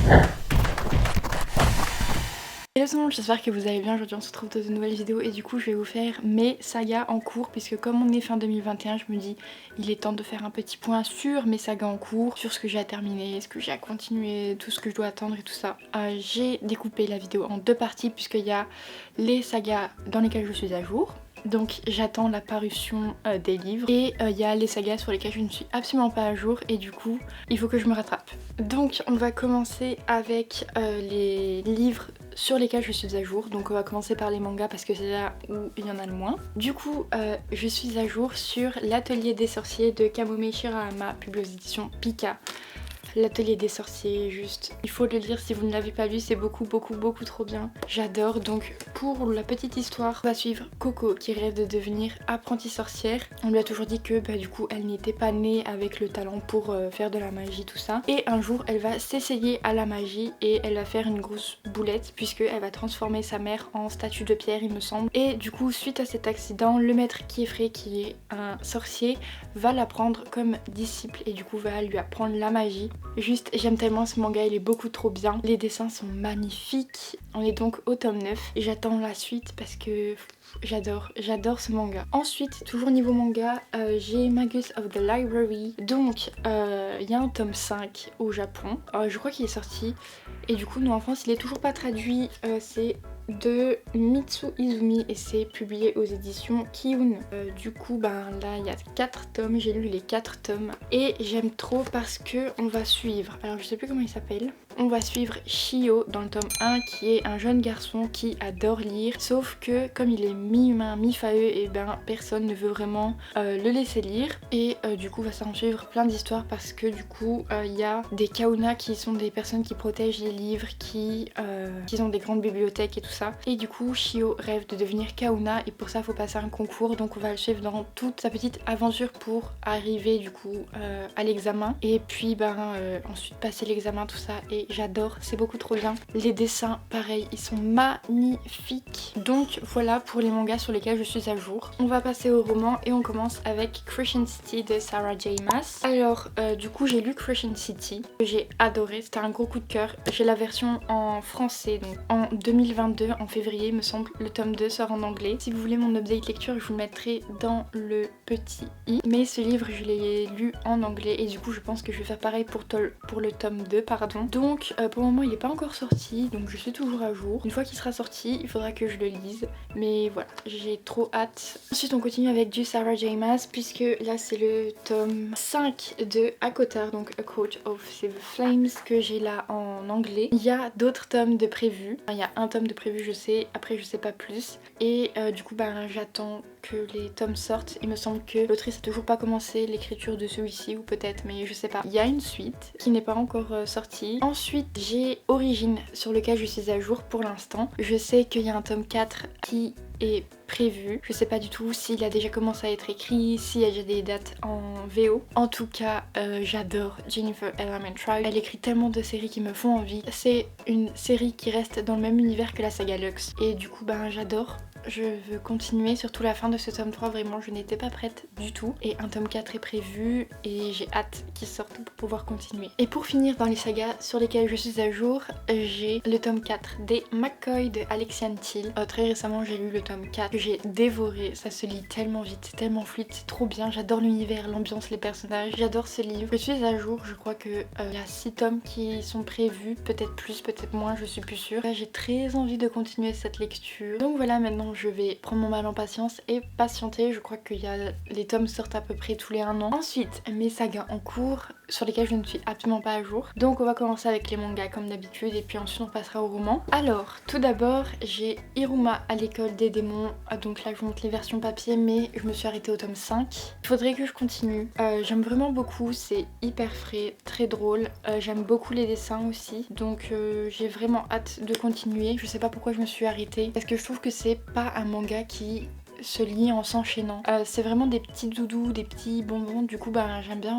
Hello tout le monde, j'espère que vous allez bien. Aujourd'hui on se retrouve dans une nouvelle vidéo et du coup je vais vous faire mes sagas en cours, puisque comme on est fin 2021, je me dis il est temps de faire un petit point sur mes sagas en cours, sur ce que j'ai à terminer, ce que j'ai à continuer, tout ce que je dois attendre et tout ça. J'ai découpé la vidéo en deux parties puisqu'il y a les sagas dans lesquelles je suis à jour. Donc j'attends la parution des livres et il y a les sagas sur lesquelles je ne suis absolument pas à jour et du coup il faut que je me rattrape. Donc on va commencer avec les livres sur lesquels je suis à jour. Donc on va commencer par les mangas parce que c'est là où il y en a le moins. Du coup je suis à jour sur l'Atelier des sorciers de Kamome Shirahama, publié aux éditions Pika. L'Atelier des sorciers, juste, il faut le lire si vous ne l'avez pas lu, c'est beaucoup trop bien. J'adore. Donc pour la petite histoire, on va suivre Coco qui rêve de devenir apprentie sorcière. On lui a toujours dit que du coup elle n'était pas née avec le talent pour faire de la magie, tout ça. Et un jour elle va s'essayer à la magie et elle va faire une grosse boulette puisque elle va transformer sa mère en statue de pierre, il me semble. Et du coup suite à cet accident, le maître Kiefré, qui est un sorcier, va la prendre comme disciple et du coup va lui apprendre la magie. Juste, j'aime tellement ce manga, il est beaucoup trop bien. Les dessins sont magnifiques. On est donc au tome 9 et j'attends la suite parce que j'adore ce manga. Ensuite, toujours niveau manga, j'ai Magus of the Library. Donc, il y a un tome 5 au Japon. Je crois qu'il est sorti. Et du coup, nous en France, il est toujours pas traduit. C'est de Mitsu Izumi et c'est publié aux éditions Kiun. Du coup là il y a 4 tomes, j'ai lu les 4 tomes et j'aime trop parce que on va suivre, alors je sais plus comment il s'appelle, on va suivre Shio dans le tome 1 qui est un jeune garçon qui adore lire, sauf que comme il est mi-humain, mi-faeux, et personne ne veut vraiment le laisser lire et du coup va s'en suivre plein d'histoires parce que du coup il y a des kauna qui sont des personnes qui protègent les livres, qui ont des grandes bibliothèques et tout ça. Et du coup Shio rêve de devenir kauna et pour ça il faut passer un concours, donc on va le suivre dans toute sa petite aventure pour arriver du coup à l'examen et puis ensuite passer l'examen, tout ça, et j'adore, c'est beaucoup trop bien. Les dessins pareil, ils sont magnifiques. Donc voilà pour les mangas sur lesquels je suis à jour. On va passer au roman et on commence avec Crescent City de Sarah J Maas. Alors du coup j'ai lu Crescent City, que j'ai adoré, c'était un gros coup de cœur. J'ai la version en français, donc en 2022 en février me semble, le tome 2 sort en anglais. Si vous voulez mon update lecture, je vous le mettrai dans le petit i. Mais ce livre je l'ai lu en anglais et du coup je pense que je vais faire pareil pour le tome 2 pardon. Donc pour le moment il n'est pas encore sorti, donc je suis toujours à jour. Une fois qu'il sera sorti, il faudra que je le lise. Mais voilà, j'ai trop hâte. Ensuite on continue avec du Sarah J Maas puisque là c'est le tome 5 de Akotar, donc A Court of Silver Flames, que j'ai là en anglais. Il y a d'autres tomes de prévus. Il y a un tome de prévu je sais, après je sais pas plus. Et du coup j'attends que les tomes sortent. Il me semble que l'autrice a toujours pas commencé l'écriture de celui-ci, ou peut-être, mais je sais pas. Il y a une suite qui n'est pas encore sortie. Ensuite j'ai Origine sur lequel je suis à jour pour l'instant. Je sais qu'il y a un tome 4 qui est prévu. Je sais pas du tout s'il a déjà commencé à être écrit, s'il y a déjà des dates en VO. En tout cas, j'adore Jennifer Elementary. Elle écrit tellement de séries qui me font envie. C'est une série qui reste dans le même univers que la saga Lux. Et du coup, j'adore. Je veux continuer, surtout la fin de ce tome 3, vraiment je n'étais pas prête du tout. Et un tome 4 est prévu et j'ai hâte qu'il sorte pour pouvoir continuer. Et pour finir dans les sagas sur lesquelles je suis à jour, j'ai le tome 4 des McCoy de Alexiane Thiel. Très récemment j'ai lu le tome 4 que j'ai dévoré, ça se lit tellement vite, c'est tellement fluide, c'est trop bien, j'adore l'univers, l'ambiance, les personnages, j'adore ce livre. Je suis à jour, je crois que il y a 6 tomes qui sont prévus, peut-être plus, peut-être moins, je suis plus sûre. J'ai très envie de continuer cette lecture. Donc voilà, maintenant je vais prendre mon mal en patience et patienter. Je crois que les tomes sortent à peu près tous les 1 an. Ensuite, mes sagas en cours sur lesquels je ne suis absolument pas à jour. Donc on va commencer avec les mangas comme d'habitude et puis ensuite on passera au roman. Alors tout d'abord j'ai Iruma à l'école des démons. Donc là je vous montre les versions papier mais je me suis arrêtée au tome 5. Il faudrait que je continue. J'aime vraiment beaucoup, c'est hyper frais, très drôle. J'aime beaucoup les dessins aussi. Donc j'ai vraiment hâte de continuer. Je sais pas pourquoi je me suis arrêtée parce que je trouve que c'est pas un manga qui se lit en s'enchaînant. C'est vraiment des petits doudous, des petits bonbons. Du coup j'aime bien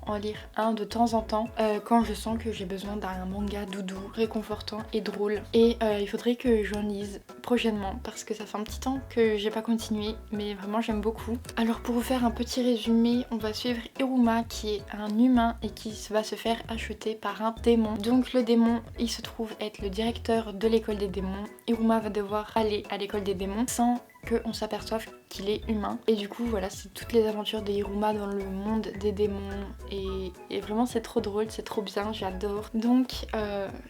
en lire un de temps en temps quand je sens que j'ai besoin d'un manga doudou, réconfortant et drôle. Et il faudrait que j'en lise prochainement parce que ça fait un petit temps que j'ai pas continué, mais vraiment j'aime beaucoup. Alors pour vous faire un petit résumé, on va suivre Iruma qui est un humain et qui va se faire acheter par un démon. Donc le démon, il se trouve être le directeur de l'école des démons. Iruma va devoir aller à l'école des démons sans qu'on s'aperçoive qu'il est humain. Et du coup voilà, c'est toutes les aventures de Iruma dans le monde des démons et vraiment c'est trop drôle, c'est trop bien, j'adore. Donc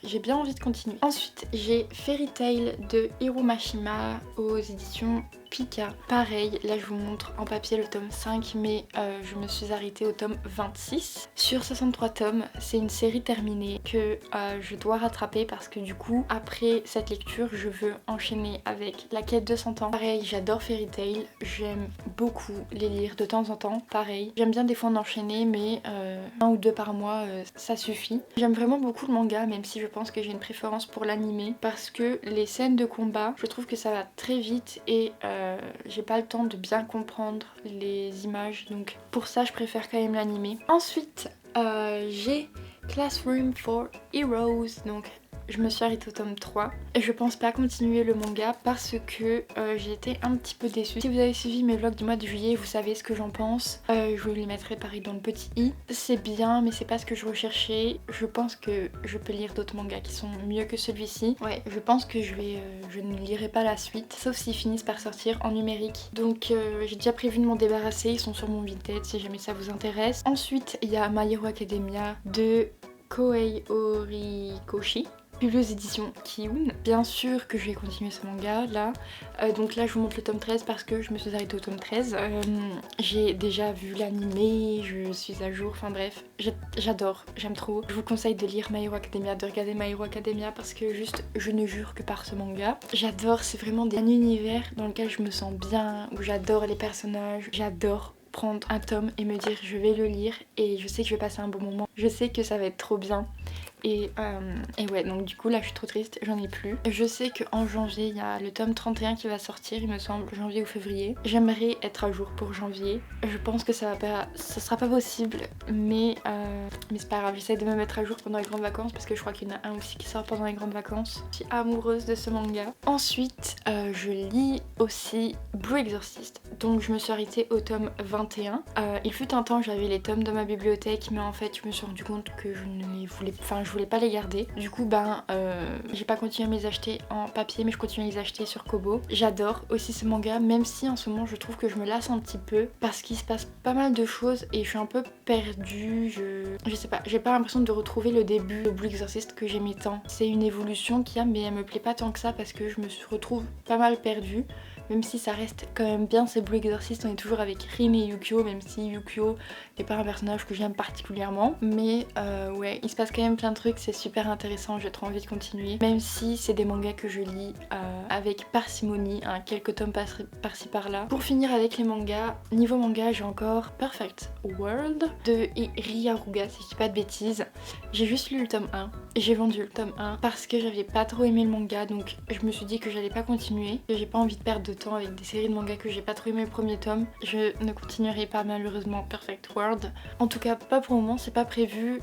j'ai bien envie de continuer. Ensuite j'ai Fairy Tail de Hiromashima aux éditions Pika. Pareil, là je vous montre en papier le tome 5 mais je me suis arrêtée au tome 26. Sur 63 tomes, c'est une série terminée que je dois rattraper parce que du coup après cette lecture je veux enchaîner avec La Quête de 100 ans. Pareil, j'adore Fairy Tail, j'aime beaucoup les lire de temps en temps, pareil. J'aime bien des fois en enchaîner mais un ou deux par mois ça suffit. J'aime vraiment beaucoup le manga même si je pense que j'ai une préférence pour l'animé parce que les scènes de combat, je trouve que ça va très vite et j'ai pas le temps de bien comprendre les images, donc pour ça je préfère quand même l'animé. Ensuite j'ai Classroom for Heroes, donc je me suis arrêtée au tome 3 et je pense pas continuer le manga parce que j'ai été un petit peu déçue. Si vous avez suivi mes vlogs du mois de juillet, vous savez ce que j'en pense. Je vous les mettrai pareil dans le petit i. C'est bien mais c'est pas ce que je recherchais. Je pense que je peux lire d'autres mangas qui sont mieux que celui-ci. Ouais, je pense que je ne lirai pas la suite sauf s'ils finissent par sortir en numérique. Donc j'ai déjà prévu de m'en débarrasser, ils sont sur mon Vinted si jamais ça vous intéresse. Ensuite il y a My Hero Academia de Kohei Horikoshi, publié aux éditions Kiun. Bien sûr que je vais continuer ce manga là. Donc là je vous montre le tome 13 parce que je me suis arrêtée au tome 13. J'ai déjà vu l'animé, je suis à jour, enfin bref, j'adore, j'aime trop. Je vous conseille de lire My Hero Academia, de regarder My Hero Academia parce que juste je ne jure que par ce manga. J'adore, c'est vraiment un univers dans lequel je me sens bien, où j'adore les personnages, j'adore prendre un tome et me dire je vais le lire et je sais que je vais passer un bon moment, je sais que ça va être trop bien. Et ouais, donc du coup là je suis trop triste, j'en ai plus. Je sais qu'en janvier il y a le tome 31 qui va sortir, il me semble, janvier ou février. J'aimerais être à jour pour janvier. Je pense que ça sera pas possible, mais c'est pas grave, j'essaie de me mettre à jour pendant les grandes vacances parce que je crois qu'il y en a un aussi qui sort pendant les grandes vacances. Je suis amoureuse de ce manga. Ensuite je lis aussi Blue Exorcist, donc je me suis arrêtée au tome 21. Il fut un temps j'avais les tomes dans ma bibliothèque mais en fait je me suis rendu compte que je ne les voulais, je voulais pas les garder. Du coup j'ai pas continué à me les acheter en papier mais je continue à les acheter sur Kobo. J'adore aussi ce manga même si en ce moment je trouve que je me lasse un petit peu parce qu'il se passe pas mal de choses et je suis un peu perdue. Je sais pas, j'ai pas l'impression de retrouver le début de Blue Exorcist que j'aimais tant. C'est une évolution qu'il y a mais elle me plaît pas tant que ça parce que je me retrouve pas mal perdue. Même si ça reste quand même bien, c'est Blue Exorcist, on est toujours avec Rin et Yukio, même si Yukio n'est pas un personnage que j'aime particulièrement. Mais ouais, il se passe quand même plein de trucs, c'est super intéressant, j'ai trop envie de continuer. Même si c'est des mangas que je lis avec parcimonie, hein, quelques tomes par-ci par-là. Pour finir avec les mangas, niveau manga, j'ai encore Perfect World de Ryaruga, si je dis pas de bêtises. J'ai juste lu le tome 1, et j'ai vendu le tome 1 parce que j'avais pas trop aimé le manga, donc je me suis dit que j'allais pas continuer. J'ai pas envie de perdre de temps avec des séries de mangas que j'ai pas trop aimé le premier tome. Je ne continuerai pas malheureusement Perfect World. En tout cas pas pour le moment, c'est pas prévu.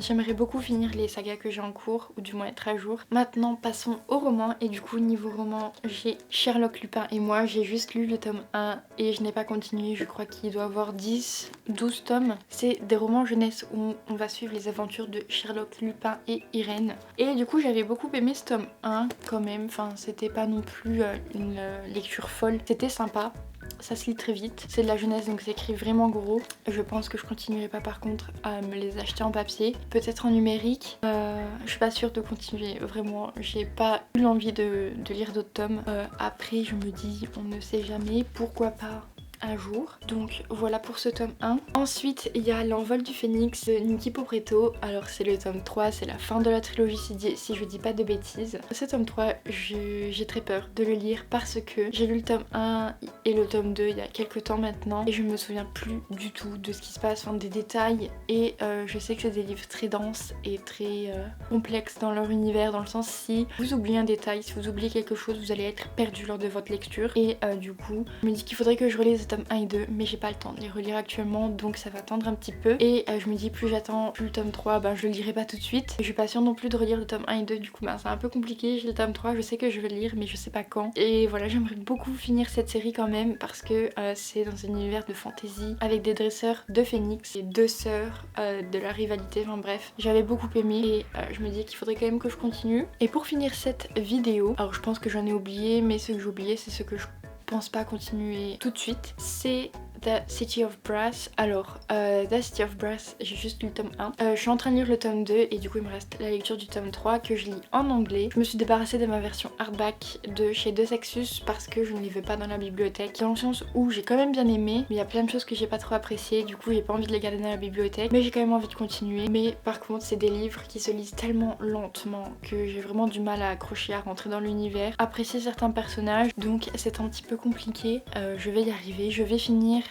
J'aimerais beaucoup finir les sagas que j'ai en cours ou du moins être à jour. Maintenant passons au roman et du coup niveau roman j'ai Sherlock Lupin et moi. J'ai juste lu le tome 1 et je n'ai pas continué, je crois qu'il doit avoir 10-12 tomes. C'est des romans jeunesse où on va suivre les aventures de Sherlock Lupin et Irène. Et du coup j'avais beaucoup aimé ce tome 1 quand même, enfin c'était pas non plus une lecture folle, c'était sympa. Ça se lit très vite, c'est de la jeunesse donc c'est écrit vraiment gros. Je pense que je continuerai pas par contre à me les acheter en papier, peut-être en numérique. Je suis pas sûre de continuer, vraiment j'ai pas eu l'envie de lire d'autres tomes. Après je me dis on ne sait jamais, pourquoi pas à jour. Donc voilà pour ce tome 1. Ensuite il y a L'envol du phénix de Nicki Popretto. Alors c'est le tome 3, c'est la fin de la trilogie si je dis pas de bêtises. Ce tome 3 j'ai très peur de le lire parce que j'ai lu le tome 1 et le tome 2 il y a quelques temps maintenant et je me souviens plus du tout de ce qui se passe, enfin des détails, et je sais que c'est des livres très denses et très complexes dans leur univers, dans le sens si vous oubliez un détail, si vous oubliez quelque chose, vous allez être perdu lors de votre lecture. Et du coup je me dis qu'il faudrait que je relise le tome 1 et 2 mais j'ai pas le temps de les relire actuellement, donc ça va attendre un petit peu. Et je me dis plus j'attends, plus le tome 3 je le lirai pas tout de suite. Je suis pas sûre non plus de relire le tome 1 et 2, du coup c'est un peu compliqué. J'ai le tome 3, je sais que je vais le lire mais je sais pas quand. Et voilà, j'aimerais beaucoup finir cette série quand même parce que c'est dans un univers de fantasy avec des dresseurs de phénix et deux sœurs, de la rivalité, enfin bref, j'avais beaucoup aimé et je me dis qu'il faudrait quand même que je continue. Et pour finir cette vidéo, alors je pense que j'en ai oublié, mais ce que j'ai oublié c'est ce que je pense pas continuer tout de suite, c'est The City of Brass. Alors The City of Brass, j'ai juste lu le tome 1, je suis en train de lire le tome 2 et du coup il me reste la lecture du tome 3 que je lis en anglais. Je me suis débarrassée de ma version hardback de chez De Sexus parce que je ne les veux pas dans la bibliothèque, dans le sens où j'ai quand même bien aimé mais il y a plein de choses que j'ai pas trop appréciées, du coup j'ai pas envie de les garder dans la bibliothèque, mais j'ai quand même envie de continuer. Mais par contre c'est des livres qui se lisent tellement lentement que j'ai vraiment du mal à accrocher, à rentrer dans l'univers, apprécier certains personnages, donc c'est un petit peu compliqué. Je vais y arriver, je vais finir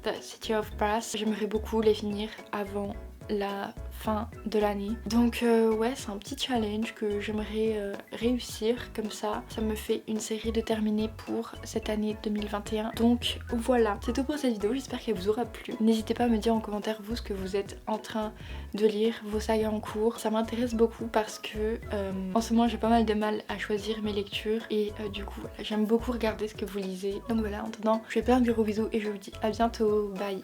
The City of Brass. J'aimerais beaucoup les finir avant la fin de l'année. Donc ouais, c'est un petit challenge que j'aimerais réussir, comme ça me fait une série de terminée pour cette année 2021. Donc voilà, c'est tout pour cette vidéo, j'espère qu'elle vous aura plu. N'hésitez pas à me dire en commentaire vous ce que vous êtes en train de lire, vos sagas en cours. Ça m'intéresse beaucoup parce que en ce moment j'ai pas mal de mal à choisir mes lectures et du coup voilà, j'aime beaucoup regarder ce que vous lisez. Donc voilà, en attendant, je vous fais plein de gros bisous et je vous dis à bientôt, bye.